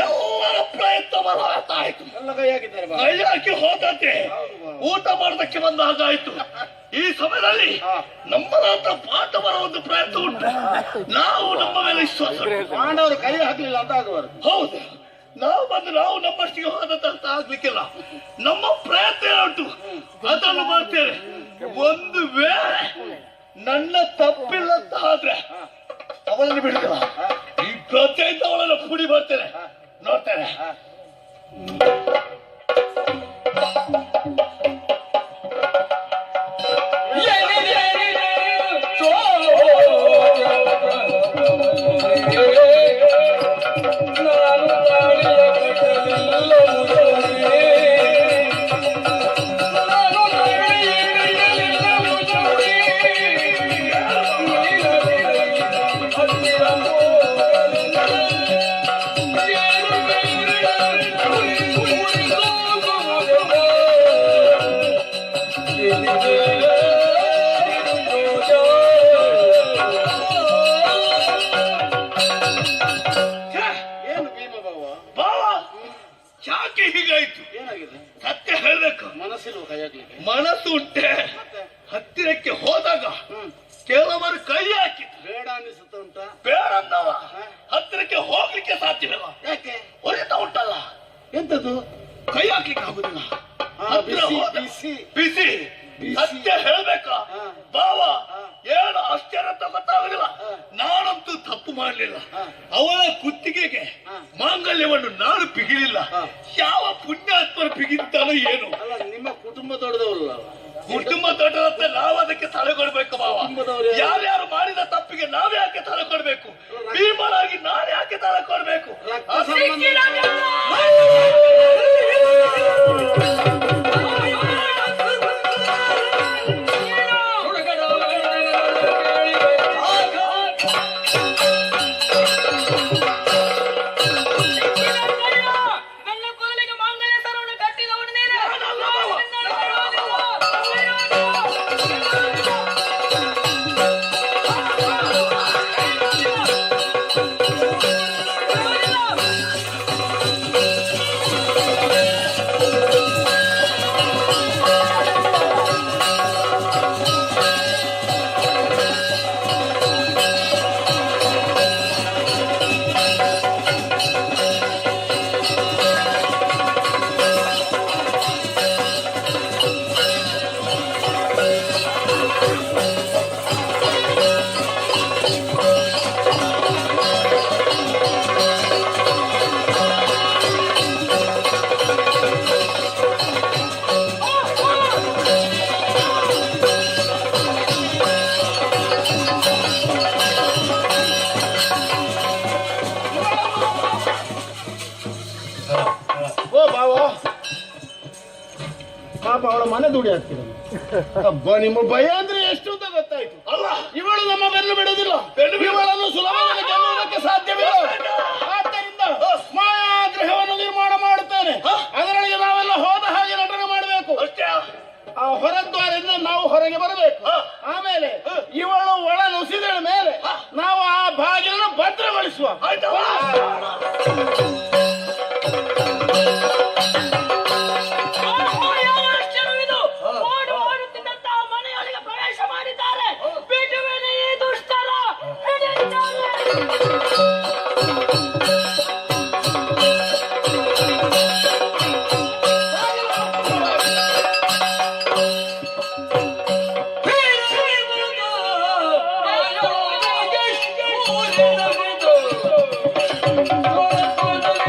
ಎಲ್ಲರ ಪ್ರಯತ್ನ ಮಾಡಾಯ್ತು. ಕೈಯಾಕಿ ಹೋದಂತೆ ಊಟ ಮಾಡೋದಕ್ಕೆ ಬಂದಾಗಾಯ್ತು. ಈ ಸಮಯದಲ್ಲಿ ನಮ್ಮದಾದ ಪಾಠ ಬರೋ ಒಂದು ಪ್ರಯತ್ನ ಉಂಟು. ನಾವು ನಮ್ಮ ಮೇಲೆ ವಿಶ್ವಾಸ ಪಾಂಡವರು ಕೈ ಹಾಕಲಿಲ್ಲ ಅಂತ ಆಗುವರು. ಹೌದು, ನಾವು ಬಂದು ನಾವು ನಮ್ಮಷ್ಟಿಗೆ ಹೋದಂತ ಆಗ್ಲಿಕ್ಕಿಲ್ಲ. ನಮ್ಮ ಪ್ರಯತ್ನ ಉಂಟು, ಅದನ್ನು ಮಾಡ್ತೇನೆ. ಒಂದು ವೇಳೆ ನನ್ನ ತಪ್ಪಿಲ್ಲ ಅಂತ ಆದ್ರೆ ಅವಳನ್ನು ಬಿಡುದಿಲ್ಲ. ಈ ಪ್ರತ್ಯೇಕ ಅವಳನ್ನು ಪುಡಿ ಬರ್ತೇನೆ, ನೋಡ್ತೇನೆ. ಮನಸ್ಸು ಉಂಟೆ. ಹತ್ತಿರಕ್ಕೆ ಹೋದಾಗ ಕೆಲವರು ಕೈ ಹಾಕಿದ್ರು. ಬೇಡ ಅನಿಸುತ್ತ ಉಂಟ. ಬೇಡ ಅಂದವ ಹತ್ತಿರಕ್ಕೆ ಹೋಗ್ಲಿಕ್ಕೆ ಸಾಧ್ಯವಿಲ್ಲ. ಯಾಕೆ? ಹೊರಿತಾ ಉಂಟಲ್ಲ. ಎಂತದ್ದು? ಕೈ ಹಾಕ್ಲಿಕ್ಕೆ ಆಗುದಿಲ್ಲ. ಬಿಸಿ ಸತ್ಯ ಹೇಳ್ಬೇಕಾ ಬಾವ? ಏನು ಆಶ್ಚರ್ಯ ಅಂತ ಗೊತ್ತಾಗುದಿಲ್ಲ. ನಾನಂತೂ ತಪ್ಪು ಮಾಡಲಿಲ್ಲ. ಅವಳ ಕುತ್ತಿಗೆಗೆ ಮಾಂಗಲ್ಯವನ್ನು ನಾನು ಬಿಗಿಲಿಲ್ಲ. ಯಾವ ಪುಣ್ಯಾತ್ಮರು ಬಿಗಿದ್ದಾನೋ ಏನು. ನಿಮ್ಮ ಕುಟುಂಬ ದೊಡ್ಡದವಲ್ಲ. ಕುಟುಂಬ ದೊಡ್ಡದಂತ ನಾವು ಅದಕ್ಕೆ ತಲೆ ಕೊಡ್ಬೇಕು ಬಾವ. ಯಾರ್ಯಾರು ಮಾಡಿದ ತಪ್ಪಿಗೆ ನಾವೇ ಯಾಕೆ ತಲೆ ಕೊಡ್ಬೇಕು? ಭೀಮನಾಗಿ ನಾನು ಯಾಕೆ ತಲೆ ಕೊಡ್ಬೇಕು? ಅವಳ ಮನೆ ದುಡಿ ಆಗ್ತಿದೆ. ನಿಮ್ಮ ಭಯ ಅಂದ್ರೆ ಎಷ್ಟು ಅಂತ ಗೊತ್ತಾಯ್ತು. ಅಲ್ಲ, ಇವಳು ನಮ್ಮ ಬೆನ್ನು ಬಿಡುವುದಿಲ್ಲ. ಇವಳನ್ನು ಸುಲಭವಾಗಿ ಗೆಲ್ಲುವುದಕ್ಕೆ ಸಾಧ್ಯವಿಲ್ಲ. ಆದ್ದರಿಂದ ಮಾಯಾಗ್ರಹವನ್ನು ನಿರ್ಮಾಣ ಮಾಡುತ್ತೇನೆ. ಅದರೊಳಗೆ ನಾವೆಲ್ಲ ಹೋದ ಹಾಗೆ ನಟನೆ ಮಾಡಬೇಕು. ಆ ಹೊರದ್ವಾರದಿಂದ ನಾವು ಹೊರಗೆ ಬರಬೇಕು. ಆಮೇಲೆ ಇವಳು ಒಳ ನುಸಿದ ಮೇಲೆ ನಾವು ಆ ಬಾಗಿಲನ್ನು ಭದ್ರಗೊಳಿಸುವ. Oh,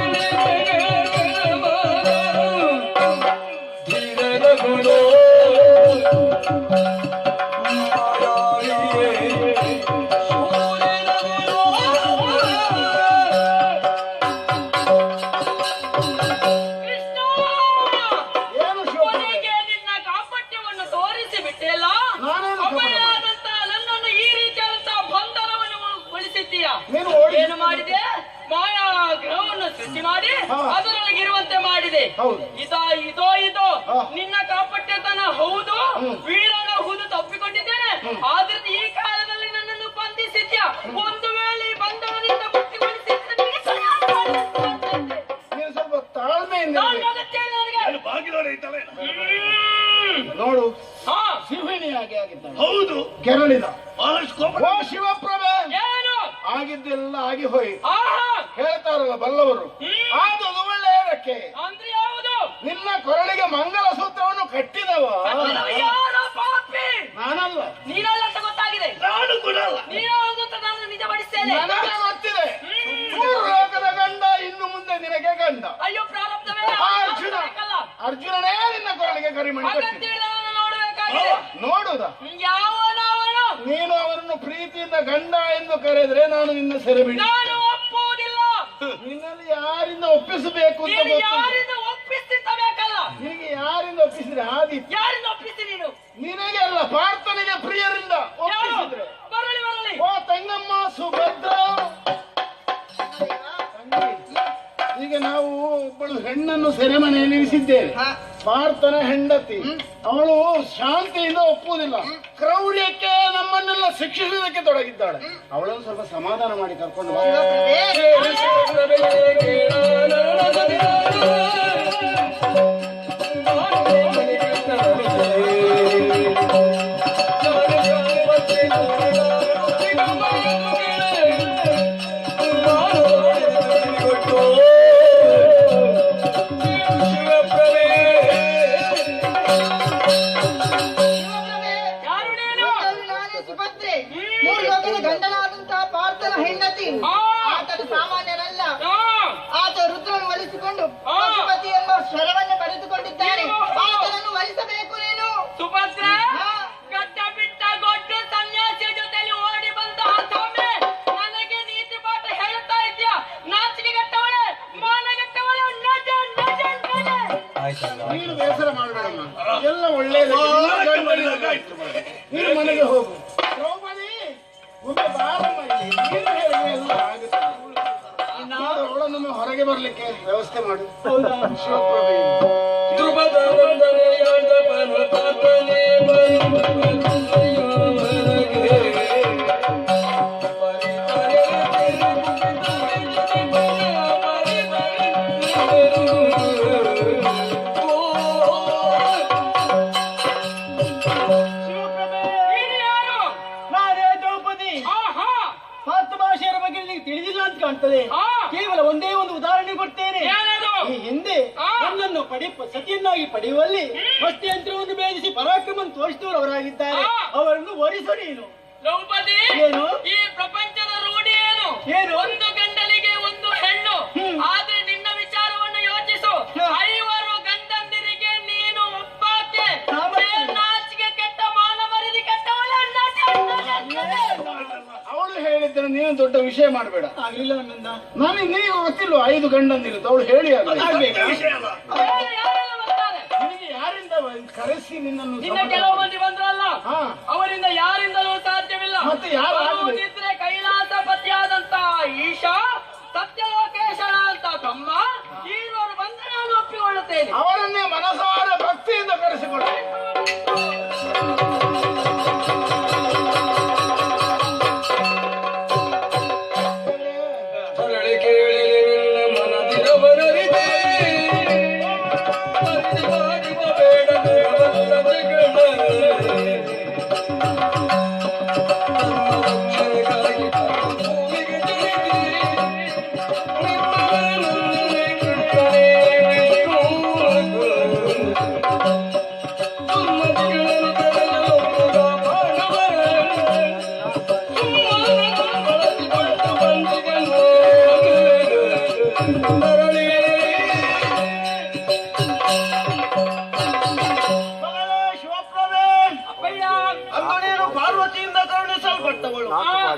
ಸೃಷ್ಟಿ ಮಾಡಿ ಹಾ. ಅದರೊಳಗಿರುವಂತೆ ಮಾಡಿದೆ. ಹೌದು. ಇದೋ ಹಾ. ನಿನ್ನ ಕಾಪಟ್ಯತನ ಹೌದು, ವೀರನ ಹೌದು ತಪ್ಪಿಕೊಂಡಿದ್ದೇನೆ. ಆದ್ರೆ ಈ ಕಾಲದಲ್ಲಿ ನನ್ನನ್ನು ಬಂಧಿಸಿದ್ಯಾ. ಒಂದು ವೇಳೆ ಈ ಬಂಧನದಿಂದ ಮುಕ್ತಿಗೊಳಿಸಿದ್ರೆ ನಿನಗೆ ಸರಿಯಾದ ಮಾಡಿಸುವಂತೆ. ನೀನು ಸ್ವಲ್ಪ ತಾಳ್ಮೆಯಿಂದ ನಾನು ಇರ್ಬೇಕು. ಅಗತ್ಯ ನನಗೆ. ಅಲ್ಲಿ ಬಾಗಿಲೋಡೆ ಐತಲ್ಲ ನೋಡು ಹಾ. ಸಿಂಹಿಣಿಯಾಗಿ ಆಗಿದ್ದಾನೆ. ಹೌದು, ಕೆರಳಿದ. ಬಹಳಷ್ಟು ಕೋಪ. ಓ ಶಿವಪ್ರಭೆ, ಏನು? ಆಗಿದ್ದೆಲ್ಲ ಆಗಿ ಹೋಯಿ ಆಹಾ. ಹೇಳ್ತಾರಲ್ಲ ಬಲ್ಲವರು. ಆದದು ಒಳ್ಳೆಯದಕ್ಕೆ ಅಂದ್ರೆ ಯಾವುದು? ನಿನ್ನ ಕೊರಳಿಗೆ ಮಂಗಲ ಸೂತ್ರವನ್ನು ಕಟ್ಟಿದವ ಯಾರೋ ಪಾಪಿ. ನಾನಲ್ಲ. ನೀನಲ್ಲ ಅಂತ ಗೊತ್ತಾಗಿದೆ. ನಾನು ಕೂಡ ಅಲ್ಲ. ನೀನು ಹೌದು ಅಂತ ನಾನು ನಿಜಪಡಿಸ್ತೇನೆ. ನನಗೆ ಗೊತ್ತಿದೆ. ಮೂರು ಲೋಕದ ಗಂಡ, ಇನ್ನು ಮುಂದೆ ನಿನಗೆ ಗಂಡ. ಅಯ್ಯೋ ಪ್ರಾರಬ್ಧವೇ. ಆ ಅರ್ಜುನನೇ ನಿನ್ನ ಕೊರಳಿಗೆ ಕರಿಮಣಿ ಕಟ್ಟಿ. ಅಗತ್ಯ ನಾನು ನೋಡಬೇಕಾಗಿದೆ. ನೋಡುದ ಯಾವನವನು? ನೀನು ಅವರನ್ನು ಪ್ರೀತಿಯಿಂದ ಗಂಡ ಎಂದು ಕರೆದ್ರೆ ನಾನು ನಿನ್ನ ಸೆರೆ ಬಿಡಿ. ನಾನು ಒಪ್ಪುವುದಿಲ್ಲ. ನಿನ್ನಲ್ಲಿ ಯಾರಿಂದ ಒಪ್ಪಿಸಬೇಕು ಅಂತ ನೀನು ಗೊತ್ತಿಲ್ಲ. ಯಾರಿಂದ ಒಪ್ಪಿಸಬೇಕಲ್ಲ. ನಿನಗೆ ಯಾರಿಂದ ಒಪ್ಪಿಸಿದ್ರೆ ಆದಿತ್ಯ. ಯಾರಿಂದ ಒಪ್ಪಿಸಿ ನೀನು? ನಿನಗೆ ಅಲ್ಲ, ಪಾರ್ಥನಿಗೆ ಪ್ರಿಯರಿಂದ ಒಪ್ಪಿಸಿದ್ರೆ. ಬರಲಿ ಬರಲಿ. ಓ ತಂಗಮ್ಮ ಸುಭದ್ರ, ಈಗ ನಾವು ಒಬ್ಬಳು ಹೆಣ್ಣನ್ನು ಸೆರೆಮನೆಯಲ್ಲಿ ಇರಿಸಿದ್ದೇವೆ. ಪಾರ್ಥನ ಹೆಂಡತಿ. ಅವಳು ಶಾಂತಿಯಿಂದ ಒಪ್ಪುವುದಿಲ್ಲ. ಕ್ರೌರ್ಯಕ್ಕೆ ನಮ್ಮನ್ನೆಲ್ಲ ಶಿಕ್ಷಿಸುವುದಕ್ಕೆ ತೊಡಗಿದ್ದಾಳೆ. ಅವಳನ್ನು ಸ್ವಲ್ಪ ಸಮಾಧಾನ ಮಾಡಿ ಕರ್ಕೊಂಡು ಬಾ. ಯಾರು ನೀನು? ನಾನೇ ಸುಭದ್ರೆ, ಮೂರು ಲೋಕದ ಗಂಡನಾದಂತಹ ಪಾರ್ಥನ ಹೆಂಡತಿ. ಆತನು ಸಾಮಾನ್ಯನಲ್ಲ. ಆತ ರುದ್ರನು ಒಲಿಸಿಕೊಂಡು ಪಶುಪತಿ ಎಂಬ ಶರವನ್ನು ಪಡೆದುಕೊಂಡಿದ್ದಾನೆ. ಆತನನ್ನು ಒಲಿಸಬೇಕು ನೀನು. ಸುಭದ್ರ, ಗಡ್ಡ ಬಿಟ್ಟ ಗೊಡ್ಡು ಸನ್ಯಾಸಿಯ ಜೊತೆಲಿ ಓಡಿ ಬಂದ ಸ್ವಾಮಿ, ನನಗೆ ನೀತಿ ಪಾಠ ಹೇಳ್ತಾ ಇದ್ಯಾ? ನಾಚಿಕೆ ಗಟ್ಟವಳೆ, ಮಾನಗಟ್ಟವಳೆ. ನೀನು ಬೇಸರ ಮಾಡಬೇಡಮ್ಮ, ಎಲ್ಲ ಒಳ್ಳೆಯದು. ನೀನು ಮನೆಗೆ ಹೋಗು. ದ್ರೌಪದಿ, ಒಮ್ಮೆ ಬಾರಮ್ಮ ಇಲ್ಲಿ. ನೀನು ಹೇಳಿದ್ರೆ ಎಲ್ಲ ಆಗುತ್ತೆ. ಅವಳನ್ನು ಹೊರಗೆ ಬರ್ಲಿಕ್ಕೆ ವ್ಯವಸ್ಥೆ ಮಾಡು. ಶಿವಪ್ರಭೆ, ನೀನು ಯಾರು? ನಾನೇ ದ್ರೌಪದಿ. ಆಹಾ. ಪಾರ್ಥ ಭಾಷೆಯ ಬಗ್ಗೆ ನಿನಗೆ ತಿಳಿದಿಲ್ಲ ಅಂತ ಕಾಣ್ತದೆ. ಕೇವಲ ಒಂದೇ ಒಂದು ಉದಾಹರಣೆ ಕೊಡ್ತೇನೆ. ಏನದು? ಈ ಹಿಂದೆ ನನ್ನನ್ನು ಸತಿಯನ್ನಾಗಿ ಪಡೆಯುವಲ್ಲಿ ಯಂತ್ರವನ್ನು ಭೇದಿಸಿ ಪರಾಕ್ರಮವನ್ನು ತೋರಿಸಿದವರು ಅವರಾಗಿದ್ದಾರೆ. ಅವರನ್ನು ವರಿಸು ನೀನು. ದ್ರೌಪದಿ, ಏನು? ಈ ಪ್ರಪಂಚದ ರೂಢಿ ಏನು? ಏನು? ಒಂದು ಗಂಡನಿಗೆ ಒಂದು ಹೆಣ್ಣು. ಆದ್ರೆ ನಿನ್ನ ವಿಚಾರವನ್ನು ಯೋಚಿಸು. 5 ಗಂಡಂದಿರಿಗೆ ನೀನು ಒಬ್ಬಾಕೆ. ನಾಚಿಕೆ ಕೆಟ್ಟ, ಮಾನ ಮರ್ಯಾದೆ ಕೆಟ್ಟವಳ. ಅವಳು ಹೇಳಿದ್ರೆ ನೀನು ದೊಡ್ಡ ವಿಷಯ ಮಾಡಬೇಡ. ಆಗ್ಲಿಲ್ಲ ನನ್ನಿಂದ. ನನಗೆ ನೀವು ಗೊತ್ತಿಲ್ಲ 5 ಗಂಡಂದಿರುತ್ತ. ಅವಳು ಹೇಳಿ ಆಗ್ಬೇಕು. ವಿಷಯ ಅಲ್ಲ. ಯಾರೆಲ್ಲ ಬರ್ತಾರೆ? ನಿನಗೆ ಯಾರಿಂದ ಕರೆಸಿ ನಿನ್ನನ್ನು ನಿನ್ನ ಕೆಲವು ಮಂದಿ ಬಂದ್ರಲ್ಲ, ಹಾ. ಅವರಿಂದ ಯಾರಿಂದಲೂ ಸಾಧ್ಯವಿಲ್ಲ. ಮತ್ತೆ ಯಾರು ಆಗಬೇಕು? ಬರುವುದಿದ್ರೆ ಕೈಲಾಸಪತಿಯಾದಂತ ಈಶಾ, ಸತ್ಯಲೋಕೇಶನ ಅಂತ ತಮ್ಮ, ಈವರು ಬಂದ್ರೆ ನಾನು ಒಪ್ಪಿಕೊಳ್ಳುತ್ತೇನೆ. ಅವರನ್ನೇ ಮನಸಾರ ಭಕ್ತಿಯಿಂದ ಕರೆಸಿಕೊಳ್ಳಬೇಕು.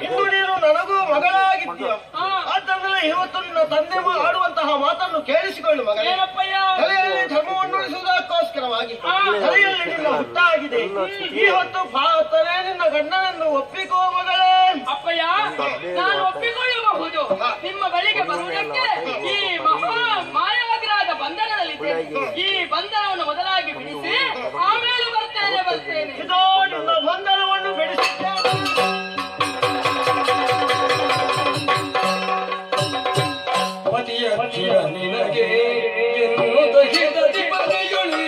ಇಂದು ನೀನು ನನಗೂ ಮಗಳಾಗಿದ್ದೀಯ. ಆದ್ದರಿಂದ ಇವತ್ತು ನಿನ್ನ ತಂದೆ ಆಡುವಂತಹ ಮಾತನ್ನು ಕೇಳಿಸಿಕೊಳ್ಳು ಮಗಳೇ. ತಲೆಯಲ್ಲಿ ಧರ್ಮವನ್ನು ಉಳಿಸುವುದಕ್ಕೋಸ್ಕರವಾಗಿ ತಲೆಯಲ್ಲಿ ನಿನ್ನ ಹುಟ್ಟಾಗಿದೆ. ಈ ಹೊತ್ತು ಪಾರ್ಥನೇ ನಿನ್ನ ಗಂಡನನ್ನು ಒಪ್ಪಿಕೋ ಮಗಳೇ. ಅಪ್ಪಯ್ಯ, ನಾನು ಒಪ್ಪಿಕೊಳ್ಳಬಹುದು. ನಿಮ್ಮ ಬಳಿಗೆ ಬರುವುದಕ್ಕೆ ಈ ಮಹಾ ಮದಿಯ ಚಿರ ನಿನಗೆ ಎನ್ನುತ್ತ ಹಿತದಿ ಬಗೆಯುಳಿ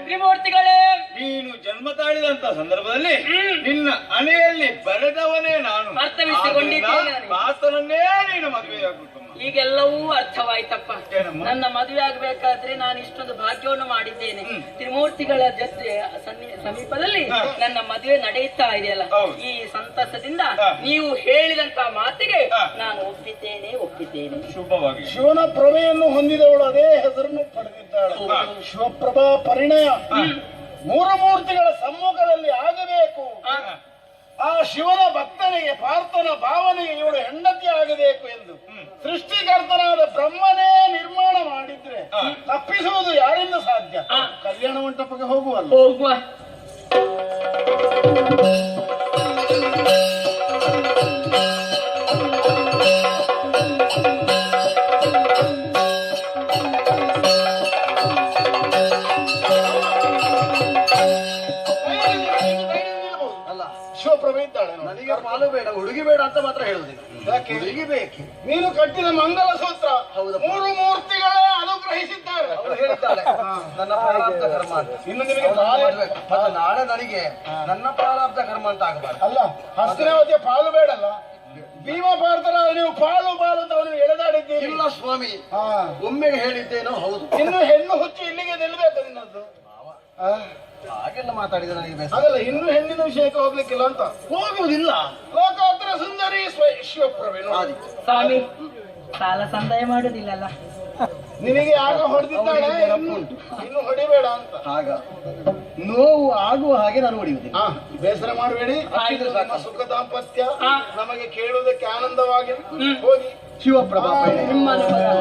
ತ್ರಿಮೂರ್ತಿಗಳೇ, ನೀನು ಜನ್ಮ ತಾಳಿದಂತ ಸಂದರ್ಭದಲ್ಲಿ ನಿನ್ನ ಅನೆಯಲ್ಲಿ ಬರೆದವನೇ ನಾನು. ಅರ್ಥವಿಸಿಕೊಂಡಿದ್ದೇನೆ. ಆದ್ದರಿಂದ ಮಾಸ್ತರನ್ನೇ ನೀನು ಮದುವೆಯಾಗುತ್ತಮ್ಮ. ಈಗೆಲ್ಲವೂ ಅರ್ಥವಾಯ್ತಪ್ಪ. ನನ್ನ ಮದುವೆ ಆಗ್ಬೇಕಾದ್ರೆ ನಾನು ಇಷ್ಟೊಂದು ಭಾಗ್ಯವನ್ನು ಮಾಡಿದ್ದೇನೆ. ತ್ರಿಮೂರ್ತಿಗಳ ಜೊತೆ ಸಮೀಪದಲ್ಲಿ ನನ್ನ ಮದುವೆ ನಡೆಯುತ್ತಾ ಇದೆಯಲ್ಲ, ಈ ಸಂತಸದಿಂದ ನೀವು ಹೇಳಿದಂತ ಮಾತಿಗೆ ನಾನು ಒಪ್ಪಿದ್ದೇನೆ. ಶುಭವಾಗಿ ಶಿವನ ಪ್ರಭೆಯನ್ನು ಹೊಂದಿದವಳು ಅದೇ ಹೆಸರನ್ನು ಪಡೆದಿದ್ದಾಳೆ. ಶಿವಪ್ರಭಾ ಪರಿಣಯ ಮೂರು ಮೂರ್ತಿಗಳ ಸಮ್ಮುಖದಲ್ಲಿ ಆಗಬೇಕು. ಆ ಶಿವನ ಭಕ್ತನಿಗೆ ಪಾರ್ಥನ ಭಾವನೆಗೆ ಇವಳು ಹೆಂಡತಿ ಆಗಬೇಕು ಎಂದು ಸೃಷ್ಟಿಕರ್ತನಾದ ಬ್ರಹ್ಮನೇ ನಿರ್ಮಾಣ ಮಾಡಿದ್ರೆ ತಪ್ಪಿಸುವುದು ಯಾರಿಂದ ಸಾಧ್ಯ? ಕಲ್ಯಾಣ ಮಂಟಪಕ್ಕೆ ಹೋಗುವಲ್ಲ. ಹೋಗುವ. ಶಿವಪ್ರಭೆ ಇದ್ದಾಳೆ. ನನಗೆ ಪಾಲು ಬೇಡ, ಹುಡುಗಿ ಬೇಡ ಅಂತ ಮಾತ್ರ ಹೇಳುದಿಲ್ಲ. ಯಾಕೆ? ಹುಡುಗಿ ಬೇಕು. ನೀನು ಕಟ್ಟಿದ ಮಂಗಲ ಸೂತ್ರ ಹೌದಪ್ಪ. ಮೂರು ಮೂರ್ತಿಗಳೇ ಅನುಗ್ರಹಿಸಿದ್ದಾರೆ. ಅವಳು ಹೇಳಿದ್ದಾಳೆ ನನ್ನ ಪ್ರಾರಬ್ಧ ಕರ್ಮ ಅಂತ. ಇನ್ನು ನಿಮಗೆ ಅವಳು ಮಾಡ್ಬೇಕು. ಮತ್ತೆ ನಾಳೆ ನನಗೆ ನನ್ನ ಪ್ರಾರಬ್ಧ ಕರ್ಮ ಅಂತ ಆಗಬಾರ್ದು. ಅಲ್ಲ, ಹಸ್ತಿನಾವತಿಯ ಪಾಲು ಬೇಡಲ್ಲ, ಭೀಮ ಪಾರ್ಥರ ನೀವು ಪಾಲು ಅಂತ ಅವನು ಎಳೆದಾಡಿದ್ದೀರಿ. ಇಲ್ಲ ಸ್ವಾಮಿ, ಹಾ, ಒಮ್ಮೆಗೆ ಹೇಳಿದ್ದೇನೋ ಹೌದು. ಇನ್ನು ಹೆಣ್ಣು ಹುಚ್ಚು ಇಲ್ಲಿಗೆ ನಿಲ್ಬೇಕು ನಿನ್ನದ್ದು. ಆ, ಹಾಗೆಲ್ಲ ಮಾತಾಡಿದ್ರೆ ನನಗೆ ಬೇಸರ. ಹಾಗಲ್ಲ, ಇನ್ನು ಹೆಣ್ಣಿನ ವಿಷಯಕ್ಕೆ ಹೋಗ್ಲಿಕ್ಕಿಲ್ಲ ಅಂತ. ಹೋಗುವುದಿಲ್ಲ. ಲೋಕೋತ್ತರ ಸುಂದರಿ ಶಿವಪ್ರಭೆ ನೋಡಿ. ಸ್ವಾಮಿ, ಸಾಲ ಸಂದಾಯ ಮಾಡುದಿಲ್ಲಲ್ಲ. ನಿನಗೆ ಆಗ ಹೊಡೆದಿದ್ದಾಳೆ, ಇನ್ನು ಹೊಡಿಬೇಡ ಅಂತ. ಆಗ ನೋವು ಆಗುವ ಹಾಗೆ ನಾನು ಹೊಡೆಯುವುದಿಲ್ಲ. ಹಾ, ಬೇಸರ ಮಾಡಬೇಡಿ. ಆಯ್ತು. ನಮ್ಮ ಸುಖ ದಾಂಪತ್ಯ ಹಾ. ನಮಗೆ ಕೇಳುವುದಕ್ಕೆ ಆನಂದವಾಗಿ ಹೋಗಿ ಶಿವಪ್ರಭಾ ನಿಮ್ಮ ಅನುಭವ.